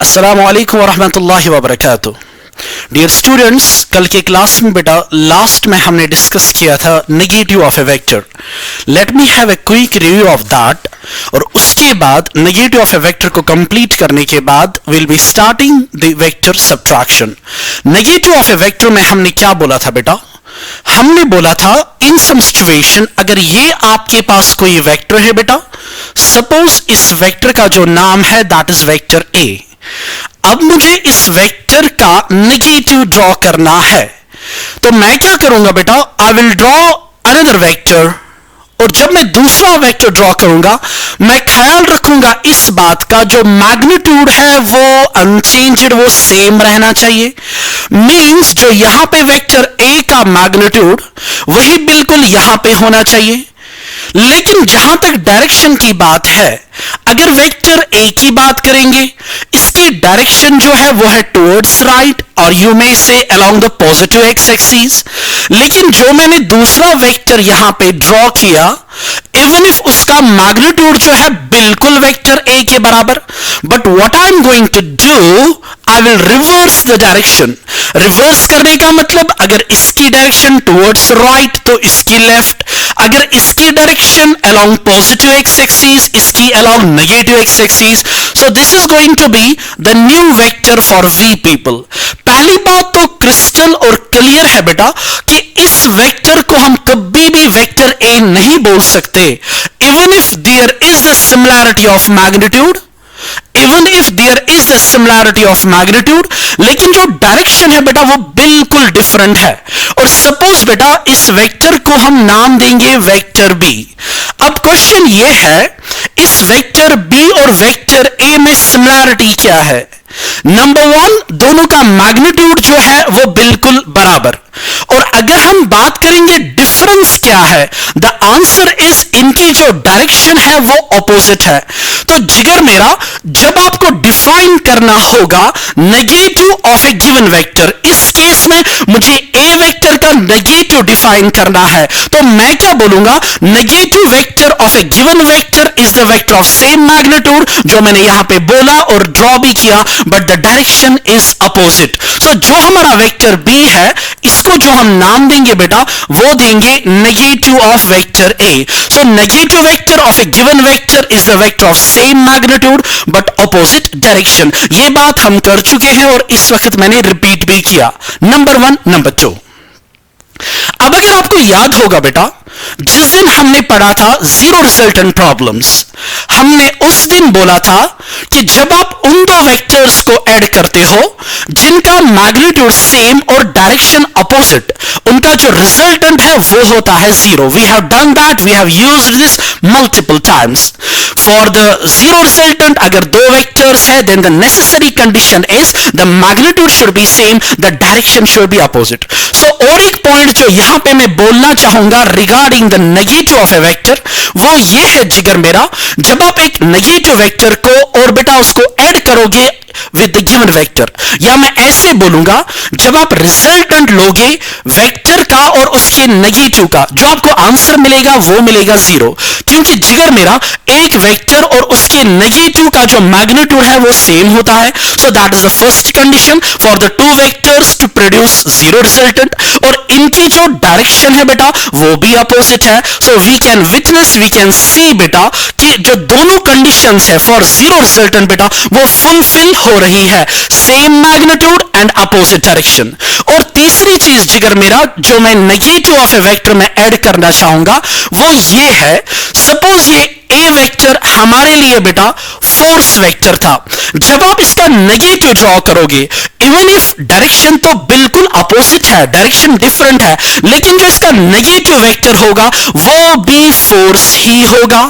अस्सलामु अलैकुम वरहमतुल्लाहि वबरकातुह। डियर स्टूडेंट्स, कल के क्लास में बेटा लास्ट में हमने डिस्कस किया था negative of a vector. Let me have a quick review of that, और उसके बाद नेगेटिव ऑफ ए वेक्टर को कंप्लीट करने के बाद will be starting the vector subtraction. Negative of a vector में हमने क्या बोला था बेटा? हमने बोला था इन सम सिचुएशन अगर ये आपके पास कोई वेक्टर है बेटा, सपोज इस वेक्टर का जो नाम है दैट इज वेक्टर ए। अब मुझे इस वेक्टर का नेगेटिव ड्रॉ करना है, तो मैं क्या करूंगा बेटा? I will draw another vector, और जब मैं दूसरा वेक्टर ड्रॉ करूंगा मैं ख्याल रखूंगा इस बात का जो मैग्नीट्यूड है वो अनचेंज्ड, वो सेम रहना चाहिए। मींस जो यहां पे वेक्टर ए का मैग्नीट्यूड वही बिल्कुल यहां पे होना चाहिए। लेकिन जहां तक डायरेक्शन की बात है, अगर वेक्टर ए की बात करेंगे, इसकी डायरेक्शन जो है वो है टुवर्ड्स राइट, और यू मे से along the positive X axis. लेकिन जो मैंने दूसरा वेक्टर यहां पे ड्रॉ किया, इवन इफ उसका मैग्नीट्यूड जो है बिल्कुल वेक्टर ए के बराबर, but what I am going to do, I will reverse the direction. Reverse करने का मतलब अगर इसकी डायरेक्शन टुवर्ड्स राइट तो इसकी लेफ्ट, अगर इसकी direction along positive X axis, इसकी along negative X axis. So this is going to be the new vector for we people. पहली बात तो क्रिस्टल और क्लियर है बेटा कि इस वेक्टर को हम कभी भी वेक्टर ए नहीं बोल सकते, even if there is the similarity of magnitude, even if there is the similarity of magnitude, लेकिन जो डायरेक्शन है बेटा वो बिल्कुल डिफरेंट है। और सपोज बेटा इस वेक्टर को हम नाम देंगे वेक्टर बी। अब क्वेश्चन ये है, इस वेक्टर बी और वेक्टर ए में सिमिलैरिटी क्या है? नंबर वन, दोनों का मैग्नीट्यूड जो है वो बिल्कुल बराबर। और अगर हम बात करेंगे डिफरेंस क्या है, द आंसर इज इनकी जो डायरेक्शन है वो ऑपोजिट है। तो जिगर मेरा, जब आपको डिफाइन करना होगा negative of a given vector, इस केस में मुझे ए वेक्टर का नेगेटिव डिफाइन करना है, तो मैं क्या बोलूंगा? Negative vector of a given vector is the vector of same magnitude, जो मैंने यहां पे बोला और ड्रॉ भी किया, but the direction is opposite. So जो हमारा वेक्टर बी है, इसको जो हम नाम देंगे बेटा वो देंगे negative of vector A. So negative vector of a given vector is the vector of same magnitude but opposite direction. ये बात हम कर चुके हैं और इस वक्त मैंने रिपीट भी किया। Number one. नंबर टू, अब अगर आपको याद होगा बेटा, जिस दिन हमने पढ़ा था जीरो रिजल्टेंट प्रॉब्लम्स, हमने उस दिन बोला था कि जब आप उन दो वेक्टर्स को ऐड करते हो जिनका मैग्नीट्यूड सेम और डायरेक्शन अपोजिट, उनका जो रिजल्टेंट है वो होता है zero. We have done that, we have used this multiple times. For the zero resultant, अगर दो वेक्टर्स है, then the necessary condition is the magnitude should be same, the direction should be opposite. So और एक point जो यहां पे मैं बोलना चाहूंगा regarding the negative of a vector, वो ये है जिगर मेरा, जब आप एक नेगेटिव वेक्टर को और बेटा उसको ऐड करोगे विद द गिवन वेक्टर, या मैं ऐसे बोलूंगा, जब आप रिजल्टेंट लोगे वेक्टर का और उसके नेगेटिव का, जो आपको आंसर मिलेगा वो मिलेगा जीरो। क्योंकि जिगर मेरा एक वेक्टर और उसके नेगेटिव का जो मैग्नीट्यूड है वो सेम होता है। So that is the first condition for the two vectors to produce zero resultant. और इनकी जो डायरेक्शन है बेटा वो भी अपोजिट है। So we can witness, we can see बेटा कि जो दोनों कंडीशंस है फॉर जीरो रिजल्टेंट बेटा वो फुलफिल हो रही है, same magnitude and opposite direction. और तीसरी चीज जिगर मेरा जो मैं नेगेटिव ऑफ ए वेक्टर में ऐड करना चाहूंगा वो ये है, सपोज ये ए वेक्टर हमारे लिए बेटा फोर्स वेक्टर था। जब आप इसका नेगेटिव ड्रॉ करोगे, इवन इफ डायरेक्शन तो बिल्कुल अपोजिट है, डायरेक्शन डिफरेंट है, लेकिन जो इसका नेगेटिव वेक्टर होगा वो भी फोर्स ही होगा।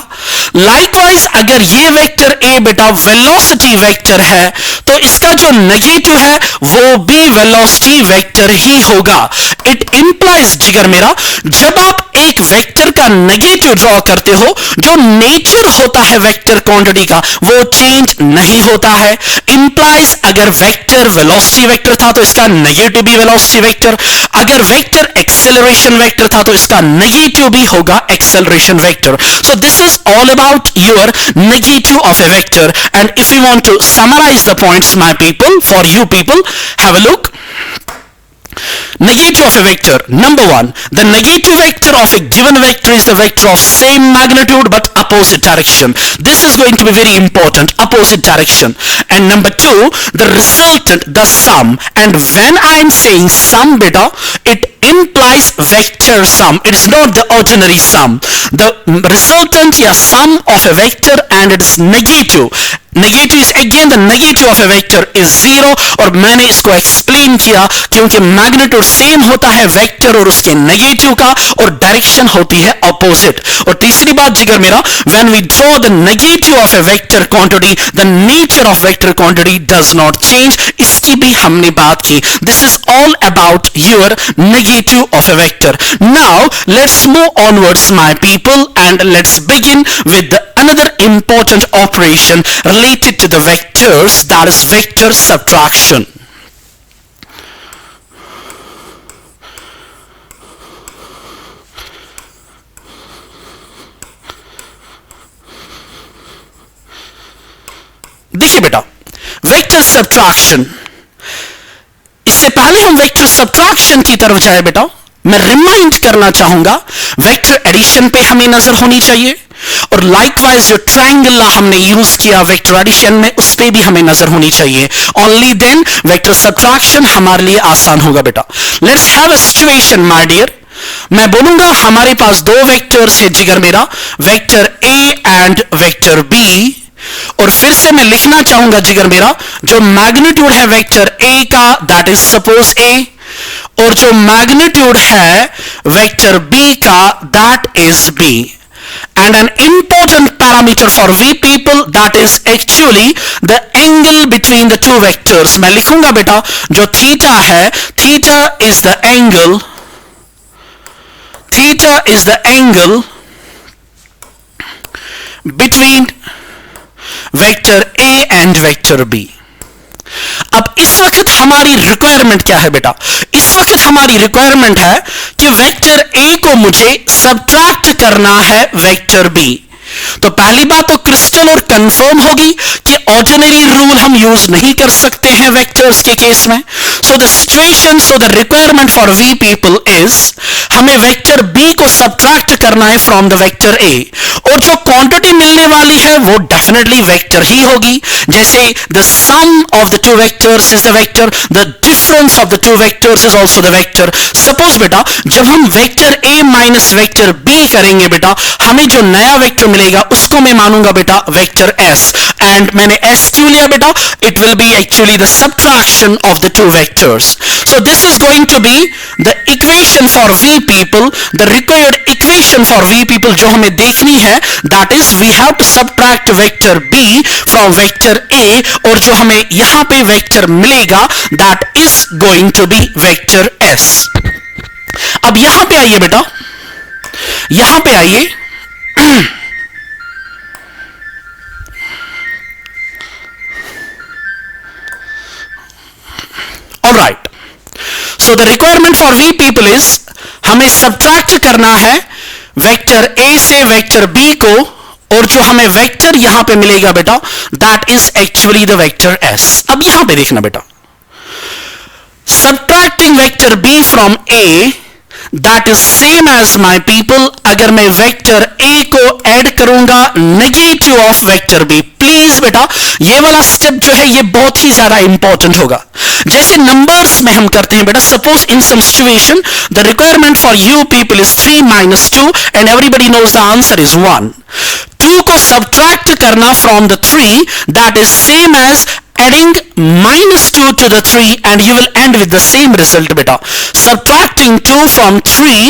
लाइकवाइज अगर ये वेक्टर ए बेटा वेलोसिटी वेक्टर है, तो इसका जो नेगेटिव है वो भी वेलोसिटी वेक्टर ही होगा। इट इंप्लाइज जिगर मेरा, जब आप एक वेक्टर का नेगेटिव ड्रॉ करते हो, जो नेचर होता है वेक्टर क्वांटिटी का वो चेंज नहीं होता है। इंप्लाइज अगर वेक्टर वेलोसिटी वेक्टर था तो इसका नेगेटिव भी वेलोसिटी वेक्टर, अगर वेक्टर एक्सेलरेशन वेक्टर था तो इसका नेगेटिव भी होगा acceleration vector. So this is all about your negative of a vector, and if we want to summarize the point points, my people, for you people. Have a look. Negative of a vector. Number one, the negative vector of a given vector is a vector of same magnitude but opposite direction. This is going to be very important, opposite direction. And number two, the resultant, the sum. And when I am saying sum, beta, it implies vector sum. It is not the ordinary sum. The resultant या sum of a vector and it is negative. Negative is again the negative of a vector is zero, और मैंने इसको explain किया क्योंकि magnitude same होता है vector और उसके नेगेटिव का, और डायरेक्शन होती है अपोजिट. और तीसरी बात जिगर मेरा, when we draw the negative of a vector quantity the nature of vector quantity does not change. इसकी भी हमने बात की. This is all about your negative of a vector. Now let's move onwards my people and let's begin with another important operation related to the vectors, that is vector subtraction. देखिए बेटा, vector subtraction, इससे पहले हम vector subtraction की तरफ जाए बेटा, मैं रिमाइंड करना चाहूंगा वेक्टर एडिशन पे हमें नजर होनी चाहिए, और लाइकवाइज जो ट्रायंगल हमने यूज किया वेक्टर एडिशन में उस पे भी हमें नजर होनी चाहिए. ओनली देन वेक्टर सब्ट्रैक्शन हमारे लिए आसान होगा बेटा. Let's have a situation my dear. मैं बोलूंगा हमारे पास दो वेक्टर्स है जिगर मेरा, vector A and vector B, और फिर से मैं लिखना चाहूंगा जिगर मेरा, जो मैग्नीट्यूड है वेक्टर ए का दैट इज सपोज ए, और जो मैग्नीट्यूड है वेक्टर बी का that is B. And an important parameter for V people, that is actually the angle between the two vectors. मैं लिखूंगा बेटा, जो थीटा है, theta is the angle, theta is the angle between vector A and vector B. अब इस वक्त हमारी requirement क्या है बेटा? इस वक्त हमारी रिक्वायरमेंट है कि वेक्टर ए को मुझे सब्ट्रैक्ट करना है वेक्टर बी. तो पहली बात तो क्रिस्टल और कंफर्म होगी कि ऑर्डिनरी रूल हम यूज नहीं कर सकते हैं वेक्टर्स के केस में. So the situation, so the requirement for we people is, हमें वेक्टर बी को सब्ट्रैक्ट करना है फ्रॉम द वेक्टर ए, और जो क्वांटिटी मिलने वाली है वो डेफिनेटली वेक्टर ही होगी. जैसे the sum of the two vectors is the vector, the difference of the two vectors is also the vector. Suppose बेटा जब हम vector A minus vector B करेंगे बेटा, हमें जो नया वेक्टर मिलेगा उसको मैं मानूंगा बेटा वेक्टर एस, एंड मैंने एस क्यों लिया बेटा? It will be actually the subtraction of the two vectors. So this is going to be the equation for we people, the required equation for we people जो हमें देखनी है, that is we have to subtract vector B from vector A, और जो हमें यहां पे vector मिलेगा that is going to be vector S. अब यहां पे आइए बेटा, यहां पे आइए. All right. So the requirement for V people is हमें सब्ट्रैक्ट करना है वेक्टर A से वेक्टर B को, और जो हमें वेक्टर यहां पे मिलेगा बेटा that is actually the vector S. अब यहां पे देखना बेटा, subtracting vector B from A that is same as my people, अगर मैं वेक्टर ए को ऐड करूंगा negative of vector B. Please बेटा ये वाला स्टेप जो है ये बहुत ही ज्यादा इंपॉर्टेंट होगा. जैसे नंबर्स में हम करते हैं बेटा, suppose in some situation the requirement for you people is 3 minus 2 and everybody knows the answer is 1. 2 को सब्ट्रैक्ट करना from the 3 that is same as adding minus 2 to the 3 and you will end with the same result beta. Subtracting 2 from 3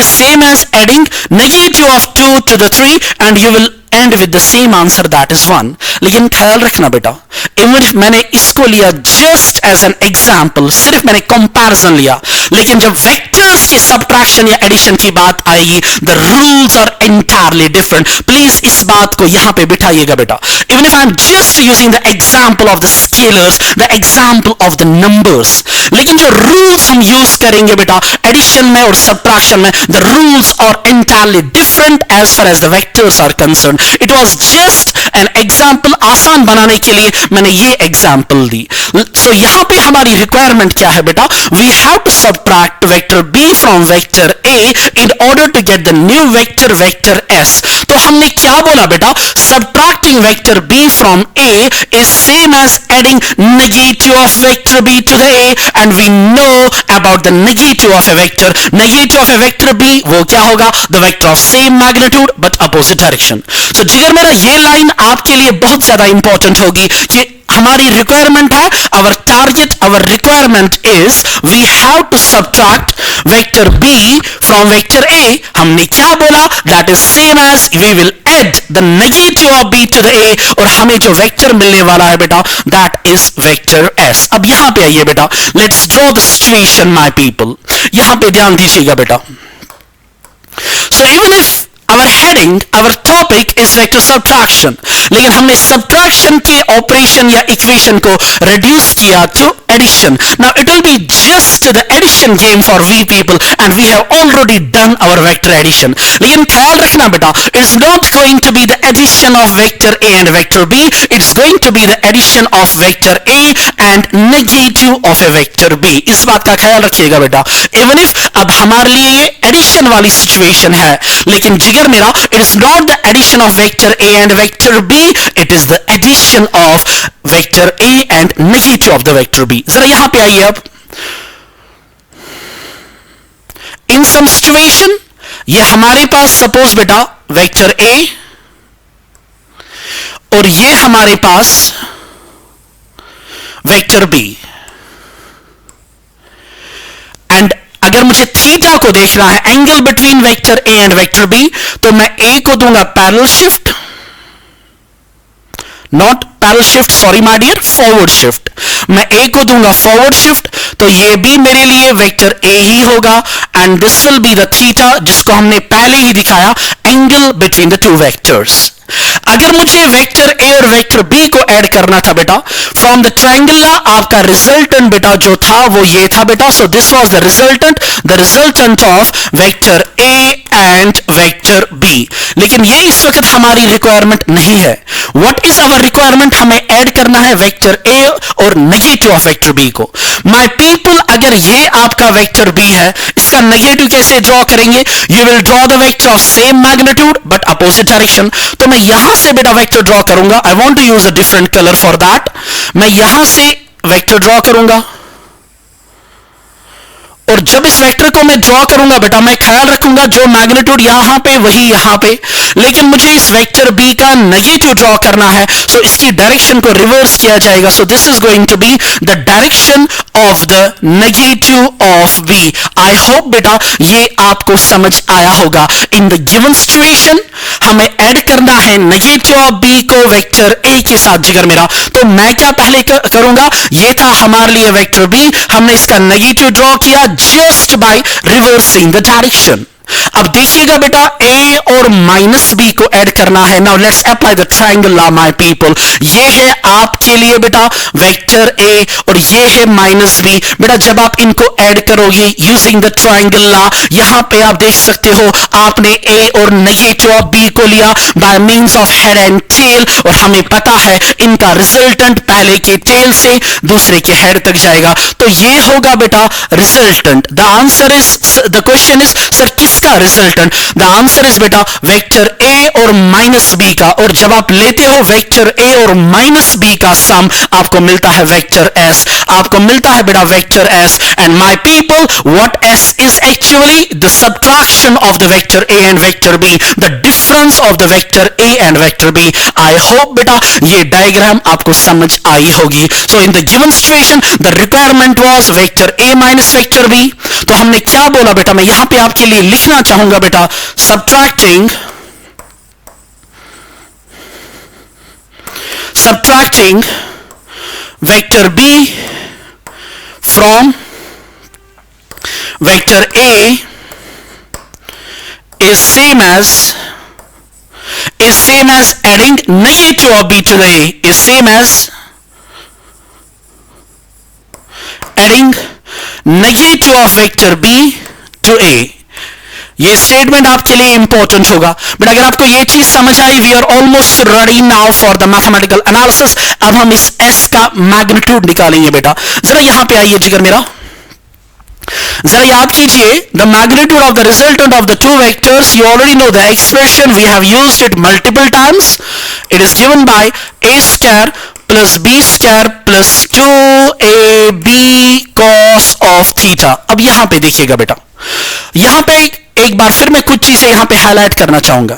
is same as adding negative of 2 to the 3 and you will end with the same answer that is 1. लेकिन ख्याल रखना बेटा, even मैंने इसको लिया just as an example, सिर्फ मैंने comparison लिया, लेकिन जब वेक्टर्स की सब्ट्रैक्शन या एडिशन की बात आएगी the rules are entirely different. Please इस बात को यहां पे बिठाइएगा बेटा. Even if I am just using the example of the scalars, the example of the numbers, लेकिन जो रूल्स हम यूज करेंगे बेटा एडिशन में और सब्ट्रैक्शन में, the rules are entirely different as far as the vectors are concern. It was just an example, आसान बनाने के लिए मैंने ये एग्जाम्पल दी. सो यहां पे हमारी रिक्वायरमेंट क्या है बेटा? We have to subtract vector B from vector A in order to get the new vector vector S. तो हमने क्या बोला बेटा? Subtracting vector B from A is same as adding negative of vector B to the A, and we know about the negative of a vector. Negative of a vector B वो क्या होगा? The vector of same magnitude but opposite direction. तो जिगर मेरा ये line आपके लिए बहुत ज्यादा इंपॉर्टेंट होगी कि हमारी रिक्वायरमेंट है, our target, our requirement is we have to subtract vector B from vector A. हमने क्या बोला? That is same as we will add the negative of B to the A, और हमें जो वेक्टर मिलने वाला है बेटा दैट इज वेक्टर एस. अब यहां पे आइए बेटा, let's draw the situation my people. यहां पे ध्यान दीजिएगा बेटा. So even if our heading, our topic is vector subtraction, लेकिन हमने subtraction के ऑपरेशन या इक्वेशन को reduce किया to addition. Now it will be just the addition game for we people, and we have already done our vector addition. लेकिन ख्याल रखना बेटा, it's not going to be the addition of vector A and vector B, it's going to be the addition of vector A and negative of a vector B. इस बात का ख्याल रखिएगा बेटा. Even if अब हमारे लिए ये addition वाली situation है, लेकिन जिगर मेरा, it is not the addition of vector A and vector B, it is the addition of vector A and negative of the vector B. जरा यहां पे आइए. अब in some situation ये हमारे पास सपोज बेटा वेक्टर A और ये हमारे पास वेक्टर B, एंड अगर मुझे थीटा को देखना है, angle between vector A and vector B, तो मैं ए को दूंगा parallel shift, not parallel shift, sorry my dear, forward shift. मैं ए को दूंगा फॉरवर्ड शिफ्ट, तो ये भी मेरे लिए वेक्टर ए ही होगा, and this will be the theta जिसको हमने पहले ही दिखाया, angle between the two vectors. अगर मुझे वेक्टर ए और वेक्टर बी को ऐड करना था बेटा, फ्रॉम द ट्रायंगल आपका रिजल्टेंट बेटा जो था वो ये था बेटा. So this was the resultant of vector A and vector B. लेकिन ये इस वक्त हमारी रिक्वायरमेंट नहीं है. What is our requirement? हमें ऐड करना है वेक्टर ए और नेगेटिव ऑफ वेक्टर बी को. माय पीपल, अगर ये आपका वेक्टर बी है, इसका नेगेटिव कैसे ड्रॉ करेंगे? You will draw the vector of same magnitude but opposite direction. तो मैं यहां से बेटा वेक्टर ड्रॉ करूंगा. I want to use a different colour for that. मैं यहां से वेक्टर ड्रॉ करूंगा, और जब इस वेक्टर को मैं ड्रॉ करूंगा बेटा, मैं ख्याल रखूंगा जो मैग्नीट्यूड यहां पे वही यहां पे, लेकिन मुझे इस वेक्टर बी का नेगेटिव ड्रॉ करना है, सो इसकी डायरेक्शन को रिवर्स किया जाएगा. So this is going to be the direction of the negative of B. I hope बेटा ये आपको समझ आया होगा. इन द गिवन सिचुएशन हमें ऐड करना है नेगेटिव ऑफ बी को वेक्टर ए के साथ. जिगर मेरा, तो मैं क्या पहले करूंगा? ये था हमारे लिए वेक्टर बी, हमने इसका नेगेटिव ड्रॉ किया just by reversing the direction. अब देखिएगा बेटा, ए और माइनस बी को ऐड करना है. Now let's apply the triangle law my people. ये है आपके लिए बेटा वेक्टर ए और ये है माइनस बी. बेटा जब आप इनको ऐड करोगे यूजिंग द ट्रायंगल लॉ, यहां पे आप देख सकते हो आपने ए और नेगेटिव ऑफ बी को लिया by means of head and tail, और हमें पता है इनका रिजल्टेंट पहले के टेल से दूसरे के हेड तक जाएगा. तो ये होगा बेटा resultant. The answer is, the question is sir किसका रिजल्टेंट? द आंसर इज बेटा वेक्टर ए और माइनस बी का, और जब आप लेते हो वेक्टर ए और माइनस बी का सम, आपको मिलता है वेक्टर एस. आपको मिलता है बेटा vector S. And my people, what S is actually? The subtraction of the vector A and vector B, the difference of the vector A and vector B. I hope बेटा ये diagram आपको समझ आई होगी. So in the given situation the requirement was vector A minus vector B. तो हमने क्या बोला बेटा? मैं यहां पे आपके लिए लिखना चाहूंगा बेटा, subtracting vector B from vector A is same as adding negative of B to the A, is same as adding negative of vector B to A. ये स्टेटमेंट आपके लिए इंपॉर्टेंट होगा। बट अगर आपको ये चीज समझ आई, we are almost ready now for the mathematical analysis. अब हम इस एस का मैग्नीट्यूड निकालेंगे बेटा। जरा यहां पे आइए जिगर मेरा, जरा याद कीजिए, the magnitude of the resultant of the two vectors, you already know the expression, we have used it multiple times. It is given by A square plus B square plus 2ab cos of theta. अब यहां पे देखिएगा बेटा, यहां पे एक बार फिर मैं कुछ चीजें यहां पे हाईलाइट करना चाहूंगा।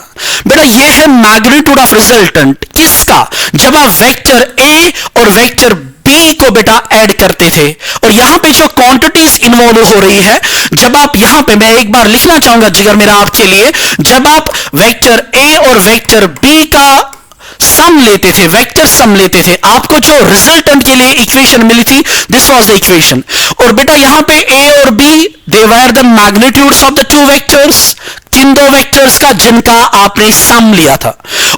बेटा ये है मैग्नीट्यूड ऑफ रिजल्टेंट किसका, जब आप वेक्टर ए और वेक्टर बी को बेटा ऐड करते थे, और यहां पे जो क्वांटिटीज इन्वॉल्व हो रही है, जब आप यहां पे, मैं एक बार लिखना चाहूंगा जिगर मेरा आपके लिए, जब आप वेक्टर ए और वेक्टर बी का सम लेते थे, वेक्टर सम लेते थे, आपको जो रिजल्टेंट के लिए इक्वेशन मिली थी, दिस वाज द इक्वेशन। और बेटा यहां पे ए और B, they were the magnitudes of the two vectors, किन दो वेक्टर्स का जिनका आपने सम लिया था।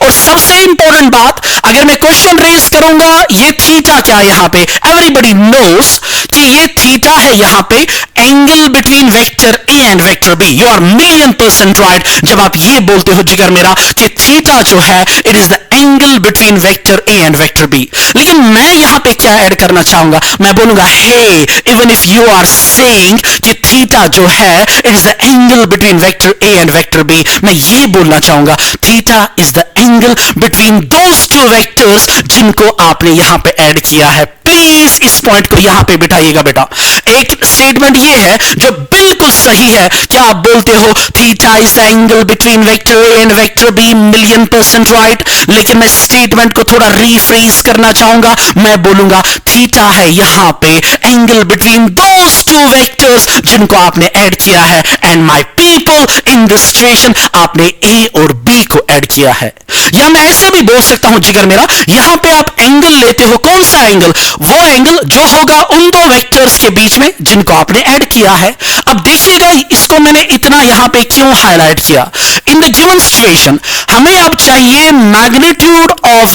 और सबसे इंपॉर्टेंट बात, अगर मैं क्वेश्चन रेज करूंगा, ये थीटा क्या है यहां पे, एवरीबडी नोस कि ये थीटा है यहां पे angle between vector A and vector B. You are $1,000,000 right जब आप ये बोलते हो जिगर मेरा कि थीटा जो है it is the angle between vector A and vector B. लेकिन मैं यहां पे क्या ऐड करना चाहूंगा, मैं बोलूंगा hey, even if you are saying कि थीटा जो है it is the angle between vector A and vector B, मैं ये बोलना चाहूंगा theta is the angle between those two vectors जिनको आपने यहां पे ऐड किया है। प्लीज इस पॉइंट को यहां पे बिठाइएगा बेटा। एक स्टेटमेंट ये है जो बिल्कुल सही है, क्या आप बोलते हो theta is the angle between vector A and vector B, $1,000,000 right. लेकिन मैं स्टेटमेंट को थोड़ा रीफ्रेज करना चाहूंगा, मैं बोलूंगा थीटा है यहां पे angle between those two vectors जिनको आपने ऐड किया है, and my people in this situation आपने ए और बी को ऐड किया है। या मैं ऐसे भी बोल सकता हूं जिगर मेरा, यहां पे आप एंगल लेते हो, कौन सा एंगल, वो एंगल जो होगा उन दो वेक्टर्स के बीच में जिनको आपने ऐड किया है। अब देखिएगा इसको मैंने इतना यहां पे क्यों हाईलाइट किया। इन द गिवन सिचुएशन हमें अब चाहिए magnitude of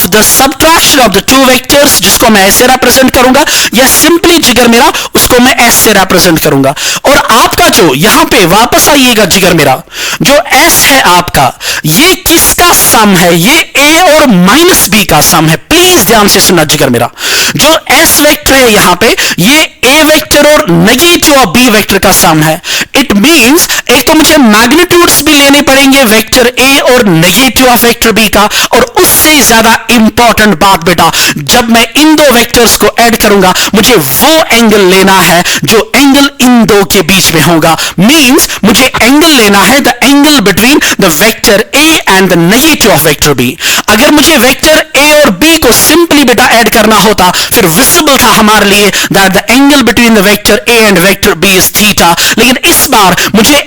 the subtraction of the two vectors, जिसको मैं ऐसे रिप्रेजेंट करूंगा, या सिंपली जिगर मेरा उसको मैं ऐसे रिप्रेजेंट करूंगा। और आपका जो यहां पे वापस आइएगा जिगर मेरा, जो एस है आपका, ये किसका सम है, ये ए और माइनस बी का सम है। प्लीज ध्यान से सुनना जिगर मेरा, जो एस वेक्टर है यहां पे, ये ए वेक्टर और नेगेटिव ऑफ बी वेक्टर का सम है। इट मींस एक तो मुझे मैग्नीट्यूड्स भी लेने पड़ेंगे वेक्टर ए और नेगेटिव ऑफ वेक्टर बी का, और उससे ज्यादा इंपॉर्टेंट बात बेटा, जब मैं इन दो वेक्टर्स को ऐड करूंगा, मुझे वो एंगल लेना है जो एंगल इन दो के बीच में होगा। मींस मुझे एंगल लेना है the angle between the vector A and the negative of vector B. अगर मुझे वेक्टर ए और बी को सिंपली बेटा ऐड करना होता, फिर विजिबल था हमारे लिए that the angle between the vector A and vector B is theta. लेकिन इस बार मुझे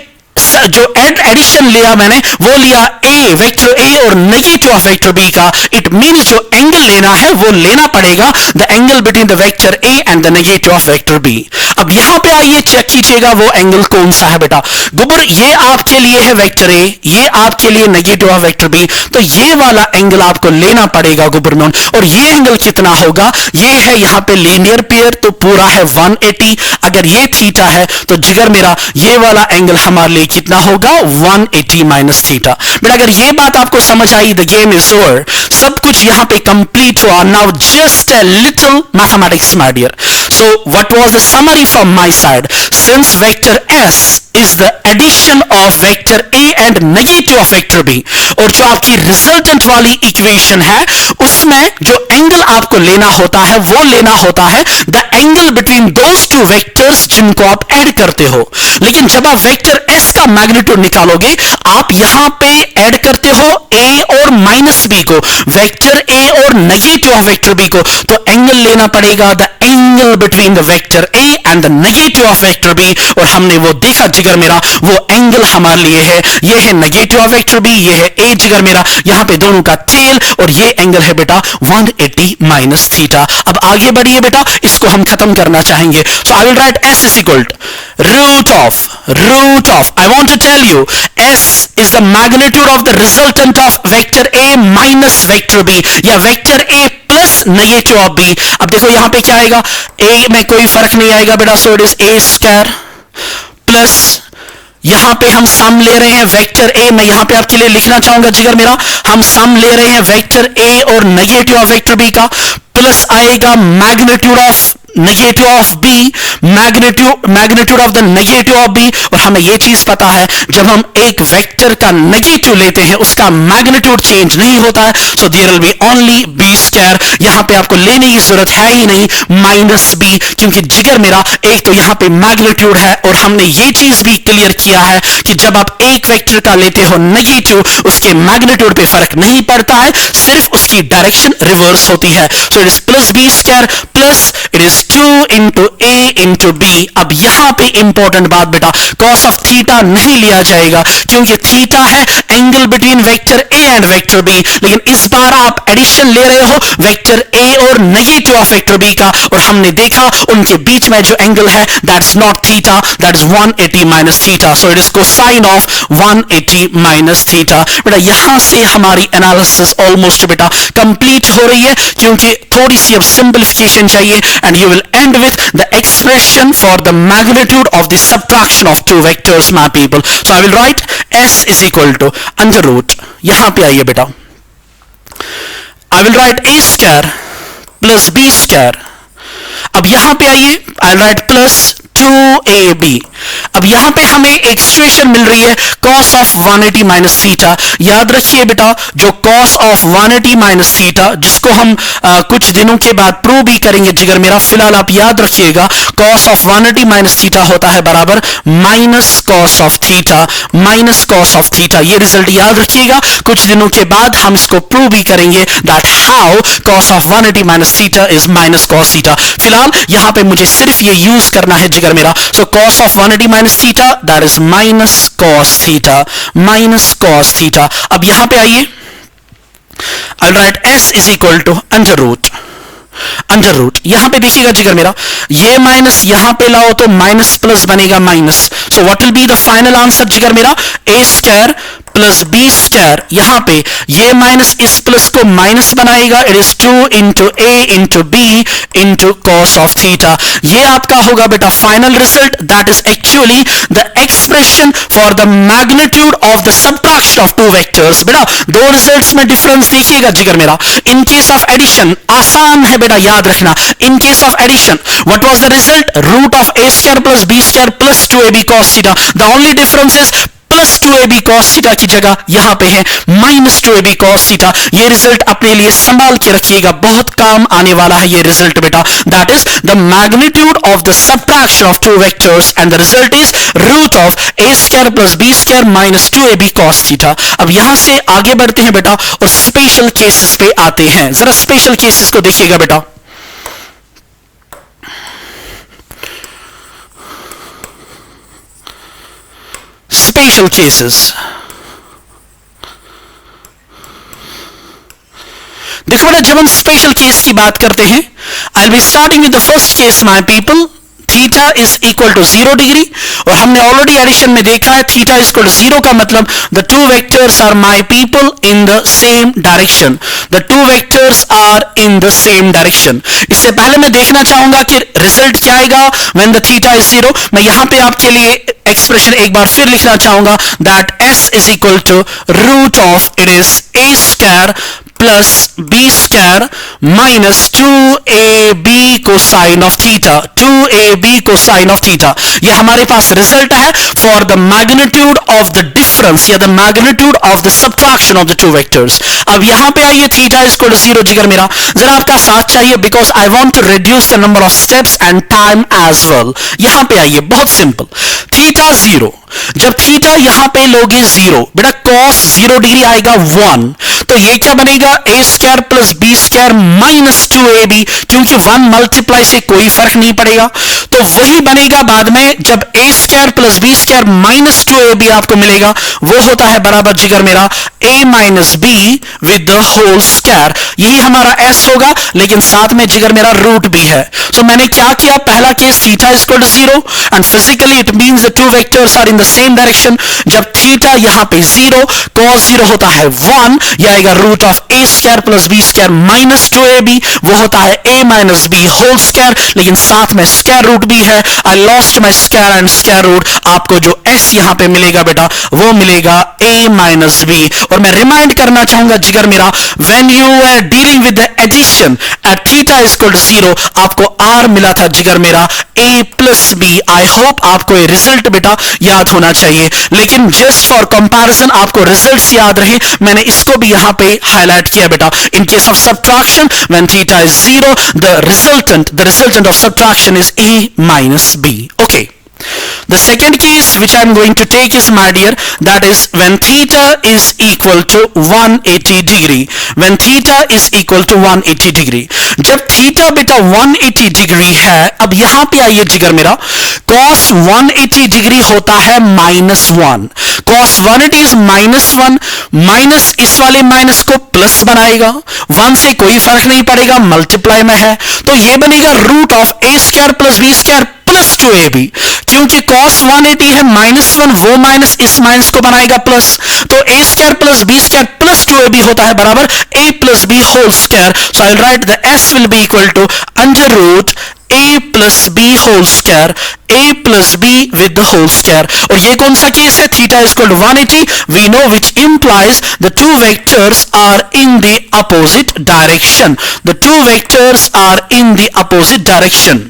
जो एडिशन लिया मैंने, वो लिया ए, वेक्टर ए और नेगेटिव ऑफ वेक्टर बी का। इट मींस जो एंगल लेना है वो लेना पड़ेगा the angle between the vector A and the negative of vector B. अब यहां पे आइए चेक कीजिएगा वो एंगल कौन सा है बेटा। गुबर ये आपके लिए है वेक्टर ए, ये आपके लिए नेगेटिव ऑफ वेक्टर बी, तो ये वाला एंगल आपको लेना पड़ेगा गुबरनोन। और ये एंगल कितना होगा, ये है यहां पे लीनियर पेयर, तो पूरा है 180। अगर ये थीटा है तो जिगर मेरा ये वाला एंगल हमारे लिए कितना होगा, 180 माइनस थीटा। बट अगर ये बात आपको समझ आई, द गेम इज ओवर, सब कुछ यहां पे कंप्लीट हुआ। Now just a little mathematics my dear. So what was the summary from my side, since vector S is the addition of vector A and negative of vector B, और जो आपकी resultant वाली equation है उसमें जो angle आपको लेना होता है वो लेना होता है the angle between those two vectors जिनको आप ऐड करते हो। लेकिन जब आप वेक्टर S का मैग्नीट्यूड निकालोगे, आप यहां पे ऐड करते हो A और माइनस B को, वेक्टर A और नेगेटिव ऑफ वेक्टर B को, तो एंगल लेना पड़ेगा the angle between the vector A and the negative of vector B। और हमने वो देखा जिगर मेरा, वो एंगल हमारे लिए है, ये है नेगेटिव ऑफ वेक्टर बी, ये है ए जिगर मेरा, यहां पे दोनों का टेल, और ये एंगल है बेटा 180 माइनस थीटा। अब आगे बढ़िए बेटा, इसको हम खत्म करना चाहेंगे। So I will write S is equal root of I want to tell you S is the magnitude of the resultant of vector A minus vector B, या vector A plus negative of B. अब देखो यहां पे क्या आएगा, ए में कोई फर्क नहीं आएगा बेटा, सो it is a square plus यहां पे हम सम ले रहे हैं वेक्टर ए, मैं यहां पे आपके लिए लिखना चाहूंगा जिगर मेरा, हम सम ले रहे हैं वेक्टर ए और नेगेटिव ऑफ वेक्टर बी का, प्लस आएगा magnitude of negative of B, magnitude of the negative of B. और हमें यह चीज पता है जब हम एक वेक्टर का नेगेटिव लेते हैं उसका मैग्नीट्यूड चेंज नहीं होता है, so there will be only B square. यहां पे आपको लेने की जरूरत है ही नहीं माइनस बी, क्योंकि जिगर मेरा एक तो यहां पे मैग्नीट्यूड है और हमने ये चीज भी क्लियर किया है कि जब आप एक वेक्टर का लेते हो नेगेटिव उसके मैग्नीट्यूड पे फर्क नहीं पड़ता है, सिर्फ उसकी डायरेक्शन रिवर्स होती है। So it is plus B square plus it is 2 into A into B. अब यहां पे इंपॉर्टेंट बात बेटा, कॉस ऑफ थीटा नहीं लिया जाएगा क्योंकि थीटा है angle between vector A and vector B, लेकिन इस बार आप एडिशन ले रहे हो वेक्टर ए और नेगेटिव ऑफ वेक्टर बी का, और हमने देखा उनके बीच में जो एंगल है that's not theta, that is 180 minus theta, so it is cosine of 180 minus theta. बेटा यहां से हमारी एनालिसिस ऑलमोस्ट बेटा कंप्लीट हो रही है, क्योंकि थोड़ी सी अब सिंपलीफिकेशन चाहिए and you will end with the expression for the magnitude of the subtraction of two vectors my people. So I will write s is equal to under root, यहां पे आइए बेटा, I will write a square plus b square। अब यहां पे आइए I'll write plus 2ab। अब यहां पे हमें एक सिचुएशन मिल रही है cos of 180 माइनस थीटा। याद रखिए बेटा जो cos of 180 माइनस थीटा, जिसको हम कुछ दिनों के बाद प्रूव भी करेंगे जिगर मेरा, फिलहाल आप याद रखिएगा cos of 180 माइनस थीटा होता है बराबर minus cos of theta, minus cos of theta. ये रिजल्ट याद रखिएगा, कुछ दिनों के बाद हम इसको प्रूव भी करेंगे that how cos of 180 minus theta is minus cos theta. फिलहाल यहां पे मुझे सिर्फ ये यूज करना है जिगर मेरा, सो cos of 180 minus theta that is minus cos theta, minus cos theta. अब यहां पे आइए I'll write s is equal to under root, under root. यहां पे देखिएगा जिगर मेरा, ये माइनस यहां पे लाओ तो माइनस प्लस बनेगा minus, so what will be the final answer जिगर मेरा, A square plus B square. यहां पे ये माइनस इस प्लस को माइनस बनाएगा, it is 2 into A into B into cos of theta. ये आपका होगा बेटा final result, that is actually the expression for the magnitude of the subtraction of two vectors. बेटा दो रिजल्ट्स में डिफरेंस देखिएगा जिगर मेरा, इन केस ऑफ एडिशन आसान है बेटा याद रखना, in case of addition what was the result, root of A square plus B square plus 2ab cos theta. The only difference is plus 2ab cos theta की जगह यहां पे है माइनस 2ab cos थीटा। ये result अपने लिए संभाल के रखिएगा, बहुत काम आने वाला है ये रिजल्ट बेटा, that is the magnitude of the subtraction of two vectors and the result is root of A square plus B square minus 2ab cos theta. अब यहां से आगे बढ़ते हैं बेटा और स्पेशल केसेस पे आते हैं, जरा स्पेशल केसेस को देखिएगा बेटा। स्पेशल केसेस देखो बेटा, जब हम स्पेशल केस की बात करते हैं, I will be starting with the first case my people, theta is equal to 0 degree, और हमने ऑलरेडी एडिशन में देखा है थीटा इज इक्वल टू 0 का मतलब the two vectors are my people in the same direction, the two vectors are in the same direction. इससे पहले मैं देखना चाहूंगा कि रिजल्ट क्या आएगा व्हेन द थीटा इज 0। मैं यहां पे आपके लिए एक्सप्रेशन एक बार फिर लिखना चाहूंगा that s is equal to root of it is a square plus B square minus 2ab cosine of theta, 2ab cosine of theta. ये हमारे पास रिजल्ट है for the magnitude of the difference या the magnitude of the subtraction of the two vectors. अब यहां पे आइए theta is equal to 0 जिगर मेरा, जरा आपका साथ चाहिए because I want to reduce the number of steps and time as well. यहां पे आइए, बहुत सिंपल, थीटा 0, जब थीटा यहां पे लोगे 0 बेटा cos 0 डिग्री आएगा 1, तो ये क्या बनेगा a square plus B square minus 2ab, क्योंकि 1 मल्टीप्लाई से कोई फर्क नहीं पड़ेगा, तो वही बनेगा बाद में जब a square plus B square minus 2ab आपको मिलेगा, वो होता है बराबर जिगर मेरा a minus b with the whole square. यही हमारा s होगा, लेकिन साथ में जिगर मेरा रूट भी है। तो मैंने क्या किया, पहला case theta is equal to 0 and physically it means the two vectors are in the same direction. जब थीटा यहां पे 0 cos 0 होता है 1, या जाएगा root of A square plus B square minus 2ab, वो होता है a minus B whole square, लेकिन साथ में स्क्वायर रूट भी है। I lost my square and square root, आपको जो s यहां पे मिलेगा बेटा वो मिलेगा a माइनस बी। और मैं रिमाइंड करना चाहूंगा जिगर मेरा, when you are dealing with the addition at theta is equal to 0, आपको r मिला था जिगर मेरा a plus B. I hope आपको ये रिजल्ट बेटा याद होना चाहिए, लेकिन जस्ट फॉर कंपैरिजन आपको रिजल्ट्स याद रहे, मैंने इसको भी यहां पे हाईलाइट किया बेटा। इन case of subtraction when theta is 0, the resultant of subtraction is a minus b. Okay. The second case which I am going to take is, my dear, that is when theta is equal to 180 degree. When theta is equal to 180 degree, जब theta बेटा 180 degree है, अब यहां पे आइए जिगर मेरा, cos 180 degree होता है -1, cos 180 इज -1, माइनस इस वाले माइनस को प्लस बनाएगा, 1 से कोई फर्क नहीं पड़ेगा, मल्टीप्लाई में है, तो ये बनेगा root of a square plus b square plus 2ab। क्योंकि cos 180 है -1, वो माइनस इस माइनस को बनाएगा प्लस, तो a square plus b square plus 2ab होता है बराबर a plus b whole square. So I write the s will be equal to under root a plus b whole square, a plus b with the whole square. और ये कौन सा case है? Theta is equal to 180, we know, which implies the two vectors are in the opposite direction. The two vectors are in the opposite direction.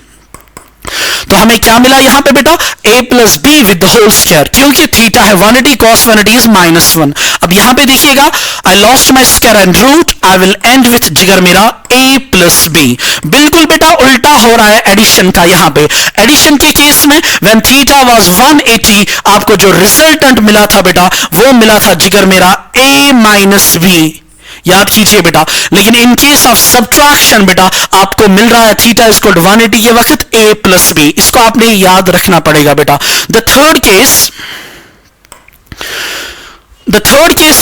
तो हमें क्या मिला यहां पे बेटा? a plus B with the whole square, क्योंकि theta है 180, cos 180 is -1। अब यहां पे देखिएगा, I lost my square and root, I will end with जिगर मेरा a प्लस बी। बिल्कुल बेटा उल्टा हो रहा है एडिशन का। यहां पे एडिशन के केस में व्हेन थीटा वाज 180, आपको जो रिजल्टेंट मिला था बेटा वो मिला था जिगर मेरा a माइनस बी, याद कीजिए बेटा। लेकिन इन केस ऑफ सब्ट्रैक्शन बेटा आपको मिल रहा है थीटा इज इक्वल टू 180 के वक्त a प्लस बी, इसको आपने याद रखना पड़ेगा बेटा। The third case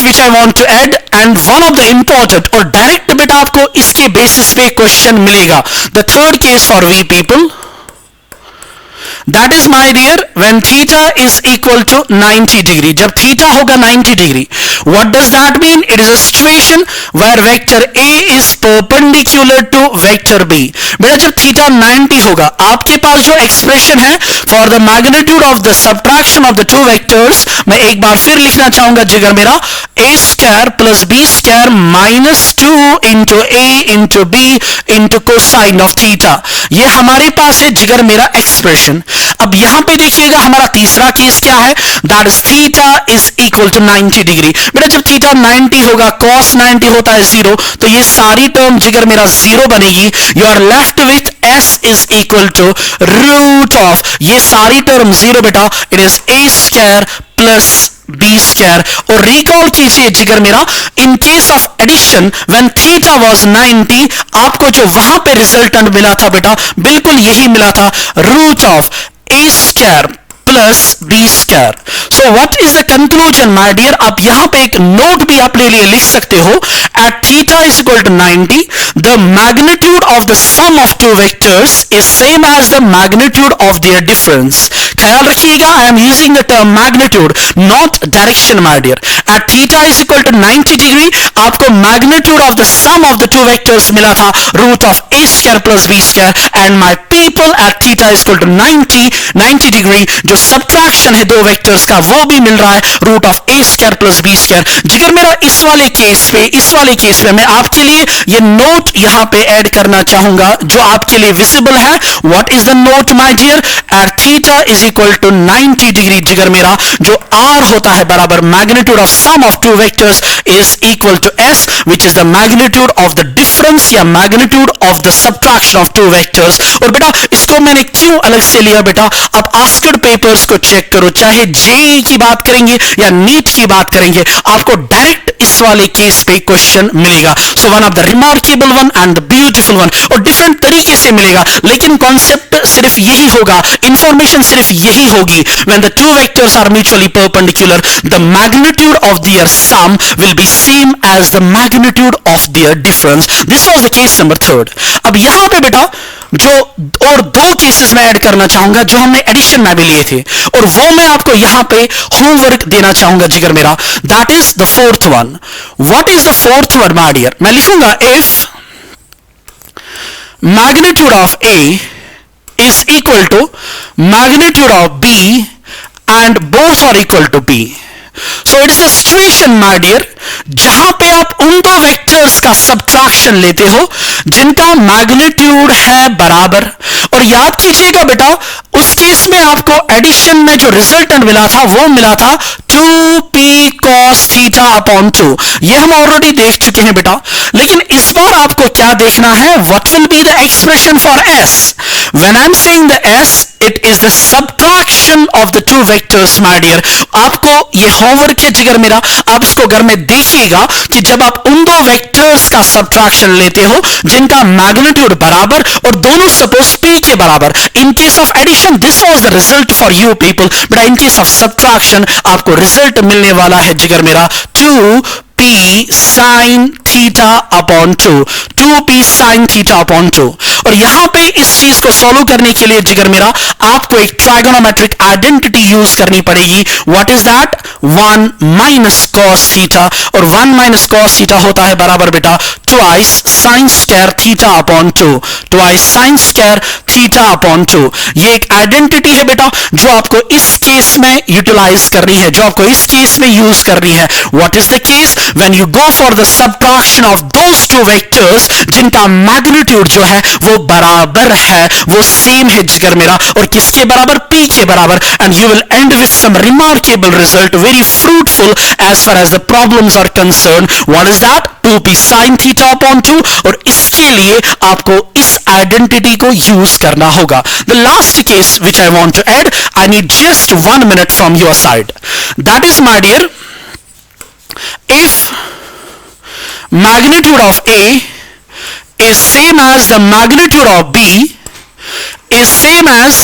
which I want to add, and one of the important, और डायरेक्ट बेटा आपको इसके बेसिस पे क्वेश्चन मिलेगा। The third case for we people, that is my dear when theta is equal to 90 degree। जब theta होगा 90 degree, what does that mean? It is a situation where vector a is perpendicular to vector b। बेटा जब theta 90 होगा, आपके पास जो expression है for the magnitude of the subtraction of the two vectors, मैं एक बार फिर लिखना चाहूंगा जिगर मेरा, a square plus b square minus 2 into a into b into cosine of theta. ये हमारे पास है जिगर मेरा एक्सप्रेशन। अब यहां पे देखिएगा हमारा तीसरा केस क्या है, that is theta is equal to 90 degree. बेटा जब थीटा 90 होगा, cos 90 होता है 0, तो ये सारी टर्म जिगर मेरा 0 बनेगी। You are left with s is equal to root of, ये सारी टर्म 0 बेटा, it is a square plus B square. और रिकॉल कीजिए जिगर मेरा, in case of addition when theta was 90, आपको जो वहां पे रिजल्टेंट मिला था बेटा बिल्कुल यही मिला था, root of a square plus B square. So what is the conclusion my dear? आप यहां पे एक नोट भी अपने लिए लिख सकते हो, at theta is equal to 90, the magnitude of the sum of two vectors is same as the magnitude of their difference. ख्याल रखिएगा, I am using the term magnitude not direction my dear. At theta is equal to 90 degree, आपको magnitude of the sum of the two vectors मिला था root of a square plus b square, and my people at theta is equal to 90 degree, जो subtraction है दो vectors का वो भी मिल रहा है root of a square plus b square. जिगर मेरा इस वाले केस पे मैं आपके लिए ये नोट यहां पे ऐड करना चाहूंगा जो आपके लिए विजिबल है। What is the note my dear? At theta is equal to 90 degree, जिगर मेरा जो r होता है बराबर magnitude of sum of two vectors is equal to s, which is the magnitude of the difference या magnitude of the subtraction of two vectors. और बेटा इसको मैंने क्यों अलग से लिया बेटा, अब आस्क्ड पेपर्स को चेक करो, चाहे जेईई की बात करेंगे या नीट की बात करेंगे, आपको डायरेक्ट इस वाले केस पे क्वेश्चन मिलेगा। So one of the remarkable one and the beautiful one, और डिफरेंट तरीके से मिलेगा, लेकिन कॉन्सेप्ट सिर्फ यही होगा, इंफॉर्मेशन सिर्फ यही होगी। When the two vectors are mutually perpendicular, the magnitude of their sum will be same as the magnitude of their difference. This was the case number 3। अब यहां पे बेटा जो और दो केसेस में ऐड करना चाहूंगा जो हमने एडिशन में भी लिए थे, और वो मैं आपको यहां पे होमवर्क देना चाहूंगा जिगर मेरा. That is the fourth one. What is the fourth one my dear? मैं लिखूंगा if magnitude of A is equal to magnitude of B and both are equal to B. So it is a situation my dear जहां पे आप उन दो vectors का subtraction लेते हो जिनका मैग्नीट्यूड है बराबर. और याद कीजिएगा बेटा, उस केस में आपको एडिशन में जो रिजल्टेंट मिला था वो मिला था 2p cos थीटा अपॉन 2. ये हम ऑलरेडी देख चुके हैं बेटा. लेकिन इस बार आपको क्या देखना है? What will be the expression for s? When I am saying the s, it is the subtraction of the two vectors my dear. आपको ये होमवर्क है जिगर मेरा, आप इसको घर में देखिएगा कि जब आप उन दो वेक्टर्स का सब्ट्रैक्शन लेते हो जिनका मैग्नीट्यूड बराबर और दोनों सपोज p के बराबर. In case of addition this was the result for you people, but in case of subtraction आपको रिजल्ट मिलने वाला है जिगर मेरा 2p sin theta upon 2. 2p sin theta upon 2. और यहां पे इस चीज को सॉल्व करने के लिए जिगर मेरा आपको एक ट्राइगोनोमेट्रिक आइडेंटिटी यूज करनी पड़ेगी. What is that? 1 minus cos theta, और 1 माइनस cos थीटा होता है बराबर बेटा twice sin square theta upon 2. Twice sin square theta upon 2. ये एक आइडेंटिटी है बेटा जो आपको इस केस में यूटिलाइज करनी है, जो आपको इस केस में यूज करनी है. What is the case? When you go for the subtraction of those two vectors जिनका मैग्नीट्यूड जो है वो बराबर है, वो सेम है जिगर मेरा, और किसके बराबर? p के बराबर. And you will end with some remarkable result, very fruitful as far as the problems are concern. What is that? 2p sin theta upon 2. और इसके लिए आपको इस आइडेंटिटी को यूज करना होगा. The last case which I want to add, I need just 1 minute from your side. That is my dear, if magnitude of A is same as the magnitude of B is same as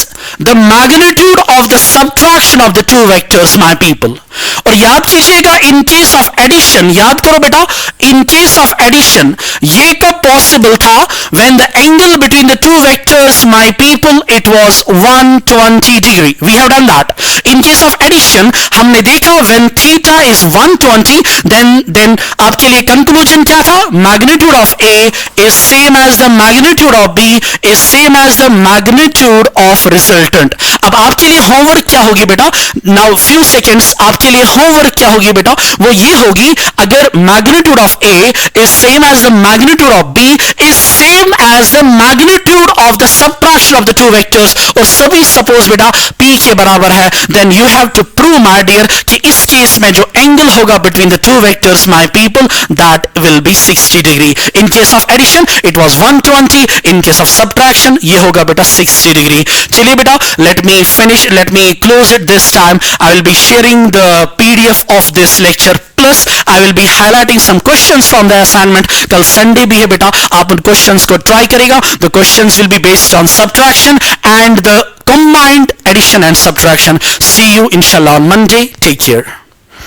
the magnitude of the subtraction of the two vectors my people. और याद कीजिएगा इन case of addition, याद करो बेटा, इन case of addition ये कब possible था? When the angle between the two vectors my people it was 120 degree. We have done that. In case of addition हमने देखा व्हेन थीटा इज 120, देन आपके लिए कंक्लूजन क्या था? Magnitude of A is same as the magnitude of B is same as the magnitude of resultant. अब आपके लिए homework क्या होगी बेटा? नाउ फ्यू सेकेंड्स आपके लिए होमवर्क क्या होगी बेटा? वो ये होगी, अगर magnitude of A is same as the magnitude of B is same as the magnitude of the subtraction of the two vectors, और सभी सपोज बेटा p के बराबर है, then you have to prove my dear कि इस case में जो एंगल होगा between the two vectors my people that will be 60 degree. In case of addition it was 120, in case of subtraction ये होगा बेटा 60 डिग्री. चलिए बेटा, let me close it this time. I will be sharing the PDF of this lecture, plus I will be highlighting some questions from the assignment. कल Sunday भी है बेटा, आप उन क्वेश्चंस को ट्राई करेगा. The questions will be based on subtraction and the combined addition and subtraction. See you inshallah on Monday. Take care.